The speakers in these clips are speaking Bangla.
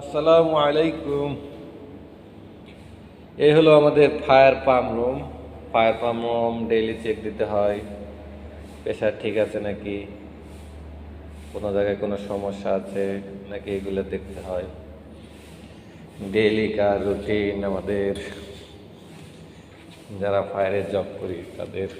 আসসালামু আলাইকুম। এই হলো আমাদের fire pump room. Fire pump room daily check দিতে হয়, প্রেশার ঠিক আছে নাকি, কোনো জায়গায় কোনো সমস্যা আছে নাকি, এগুলো দেখতে হয়। ডেইলি কার রুটিন আমাদের যারা ফায়ারে জব করি তাদের।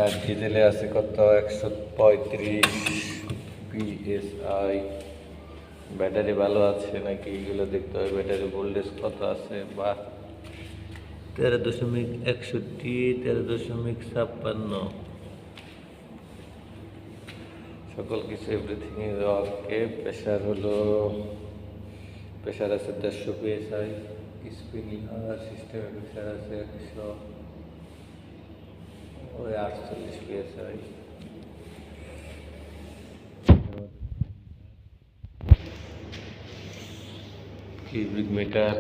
আর ডিজেলে আছে কত, 135 PSI। ব্যাটারি ভালো আছে নাকি এগুলো দেখতে হয়। ব্যাটারি ভোল্টেজ কত আছে, বা 13.61, 13.56, সকল কিছু এভরিথিং ইজ ওকে। প্রেশার হলো, প্রেশার আছে 150 PSI। স্প্রিংলার সিস্টেমে প্রেশার আছে 148 PSI। Cubic metre